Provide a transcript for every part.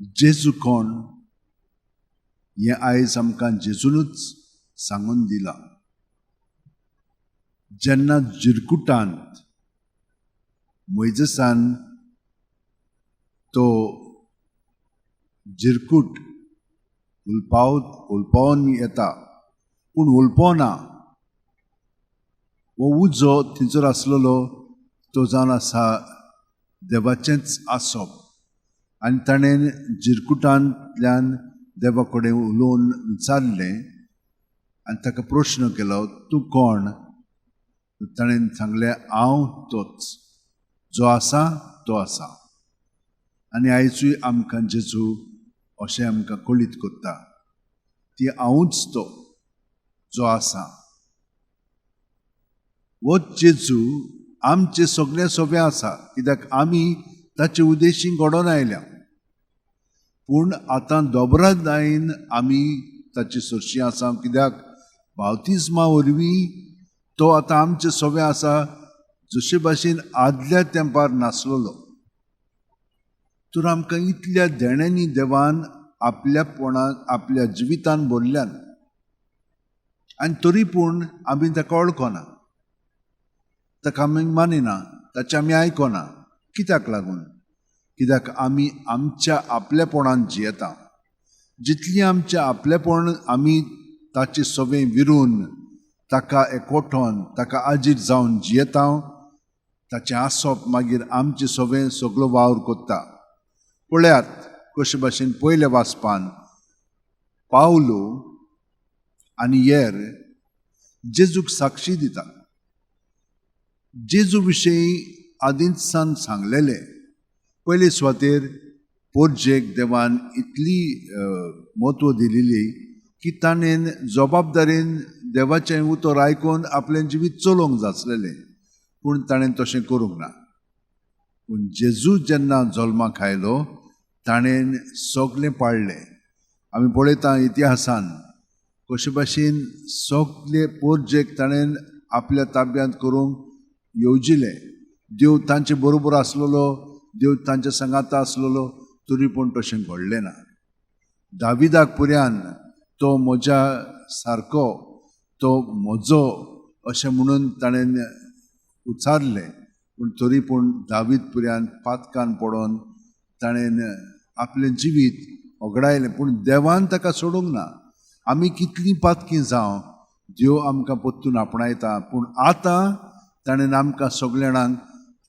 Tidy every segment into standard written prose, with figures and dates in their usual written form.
जेजू कोण हें आयज आमकां जेजूनच सांगून दिलां. जेन्ना जिरकुटांत मोइजेसान तो जिरकूट उलपावन येता पूण उलपना, हो उजो थंयसर आसलेलो तो जावन आसा देवाचेंच आसप. आनी ताणें जिरकुटांतल्यान देवा कडेन उलोवन विचारलें आनी ताका प्रश्न केलो, तूं कोण? ताणें सांगलें, हांव तोच, जो आसा तो आसा. आनी आयजूय आमकां जेजू अशें आमकां कळीत करता, ती हांवूच तो जो आसा. हो जेजू आमचे सगळे सोबे आसा, कित्याक आमी ताचे उदेशी घडोवन आयल्या. पूण आतां दोबरादायेन आमी ताची सरशीं आसा, कित्याक बावतिस्मा वरवीं तो आतां आमचे सोबे आसा, जशे भाशेन आदल्या तेंपार नासलेलो. तर आमकां इतल्या देण्यांनी देवान आपल्या जिवितान भरल्यान, आनी तरी पूण आमी ताका वळखना, ताका आमी मानिना, ताचें आमी आयकना. कित्याक लागून? कित्याक आमी आमच्या आपलेपणान जियेता. जितली आमच्या आपलेपण आमी ताचे सोबे विरून ताका एकवटोन ताका आजीर जावन जियेता, ताचें आसप मागीर आमचे सोबे सगळो वावर कोत्ता. पळयात कशे भाशेन पयल्या वाचपान पावलो आनी हेर जेजूक साक्षी दिता. जेजू विशयी आदींच सान सांगलेलें. पयले सुवातेर पोरजेक देवान इतली म्हत्व दिलेली की ताणें जबाबदारेन देवाचें उतर आयकून आपलें जिवीत चलोवंक जाचलेलें, पूण ताणें तशें करूंक ना. पूण जेजू जेन्ना जल्माक आयलो ताणें सगळें पाळलें. आमी पळयता इतिहासान कशे भाशेन सगळे पोरजेक ताणें आपल्या ताब्यांत करूंक येवजिलें. देव तांचे बरोबर आसलेलो, देव तांच्या सांगाता आसलेलो, तरी पूण तशें घडलें ना. दाविदाक पर्यान तो म्हज्या सारको, तो म्हजो अशें म्हणून ताणें उच्चारलें, पूण तरी पूण दावीद पर्यान पातकान पडोन ताणें आपलें जिवीत वगडायलें. पूण देवान ताका सोडूंक ना. आमी कितलीं पातकीं जावं देव आमकां परतून आपणायता, पूण आतां ताणें आमकां सगळ्या जाणांक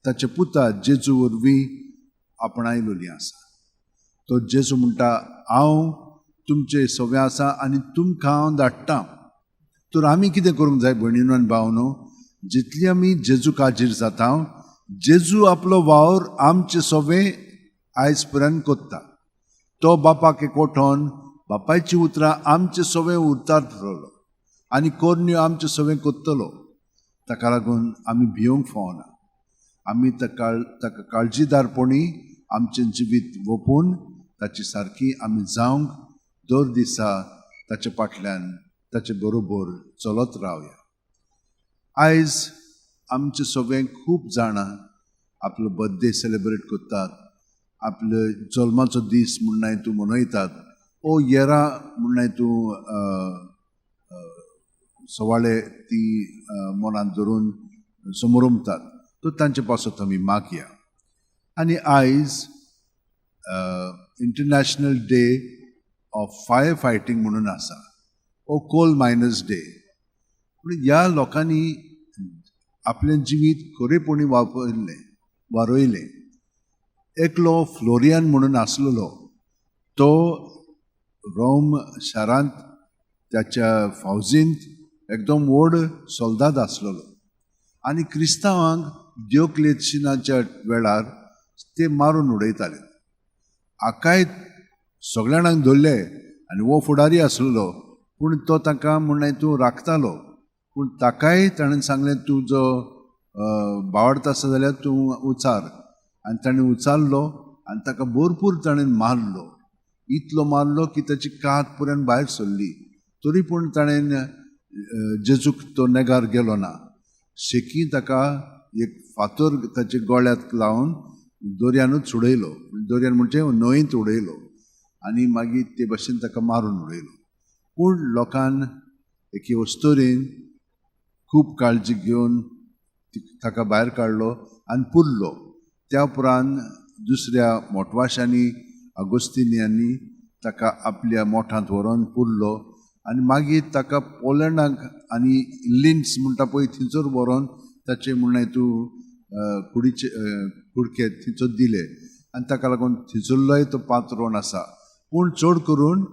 ताचे पुता जेजू वरवीं आपणायलेलीं आसा. तो जेजू म्हणटा, हांव तुमचे सोबे आसा आनी तुमकां हांव धाडटां. तर आमी कितें करूंक जाय भयणीनो आनी भावनो? जितली आमी जेजू काजीर जाता, जेजू आपलो वावर आमचे सोबे आयज पर्यंत कोत्ता. तो बापाक एकवटोन बापायची उतरां आमचे सोबे उरतालो आनी कोरण्यो आमचे सोबे कोत्तलो. ताका लागून आमी भिवंक फावना. आमी ताका काळजीदारपणी आमचें जिवीत ओपून ताची सारकी आमी जावंक दर दिसा ताचे फाटल्यान ताचे बरोबर चलत रावया. आयज आमचे सोबे खूब जाणां आपलो बर्थडे सेलेब्रेट करतात, आपलो जल्माचो दीस म्हणून तूं मनयतात, ओ येरा म्हणून तूं सवाळे ती मनांत धरून समोरुमतात. तो तांचे पासत आमी मागया. आनी आयज international day of fire fighting म्हणून आसा, ओ कोल मायनर्स डे. पूण ह्या लोकांनी आपलें जिवीत खरेपणी वारोयलें. एकलो फ्लोरियन म्हणून आसलेलो, तो रोम शारांत त्याच्या फौजींत एकदम व्हड सोल्दाद आसलेलो आनी क्रिस्तांवांक दियोक्लेत्शिनाच्या वेळार ते मारून उडयताले. आकाय सगळ्या जाणांक धरले आनी हो फुडारी आसलेलो, पूण तो ताका म्हणून तूं राखतालो. पूण ताकाय ताणें सांगलें, तूं जो बावडता आसा जाल्यार तूं उचार. आनी ताणें उचारलो आनी ताका भरपूर ताणें मारलो. इतलो मारलो की ताची कात पर्यंत भायर सरली. तरी पूण ताणें जेजूक तो नेगार गेलो ना. शेकी ताका एक फातर ताच्या गोळ्यात लावन दर्यानूच उडयलो. दर्यान म्हणजे न्हंयेंत उडयलो. आनी मागीर ते भाशेन ताका मारून उडयलो. पूण लोकान एके वस्तोरेन खूब काळजी घेवन ताका भायर काडलो आनी पुरलो. त्या उपरांत दुसऱ्या मोटवाशांनी अगोस्तिनियांनी ताका आपल्या मोठांत व्हरोन पुरलो आनी मागीर ताका पोलंडाक आनी लिंड्स म्हणटा पळय थंयसर व्हरोन ताचे म्हणून कुडके थंयसर दिले आनी ताका लागून थंयसरलोय तो पात्रोन आसा. पूण चड करून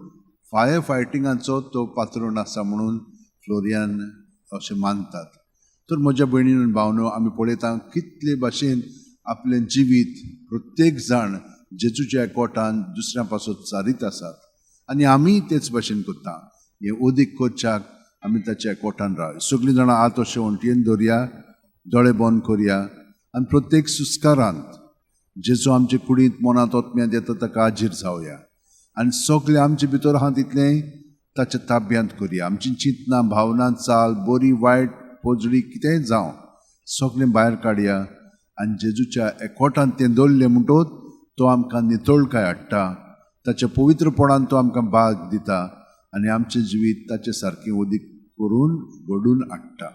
फायर फायटिंगाचो तो पात्रोन आसा म्हणून फ्लोरियान अशें मानतात. तर म्हज्या भयणीन आनी भावनो, आमी पळयता कितले भाशेन आपलें जिवीत प्रत्येक जाण जेजूच्या एकवटान दुसऱ्या पासून चारीत आसात आनी आमी तेच भाशेन करता. हें ओदीक करच्याक आमी ताच्या एकवटान रावया. सगळीं जाणां हात अशें वंटयेन दवरया, दोळे बंद करया आनी प्रत्येक सुस्कारांत जेजू आमचे कुडींत मनांत ओतम्यांत येता ताका हाजीर जावया आनी सगळें आमचे भितर आहा तितलें ताच्या ताब्यांत करया. आमची चिंतनां, भावना, चाल, बरी वायट, पोजडी कितेंय जावं सगळें भायर काडया आनी जेजूच्या एकवटान तें दवरलें म्हणटच तो आमकां नितळकाय हाडटा, ताच्या पवित्रपणान तो आमकां भाग दिता आनी आमचें जिवीत ताचे सारकें ओदीक करून घडून हाडटा.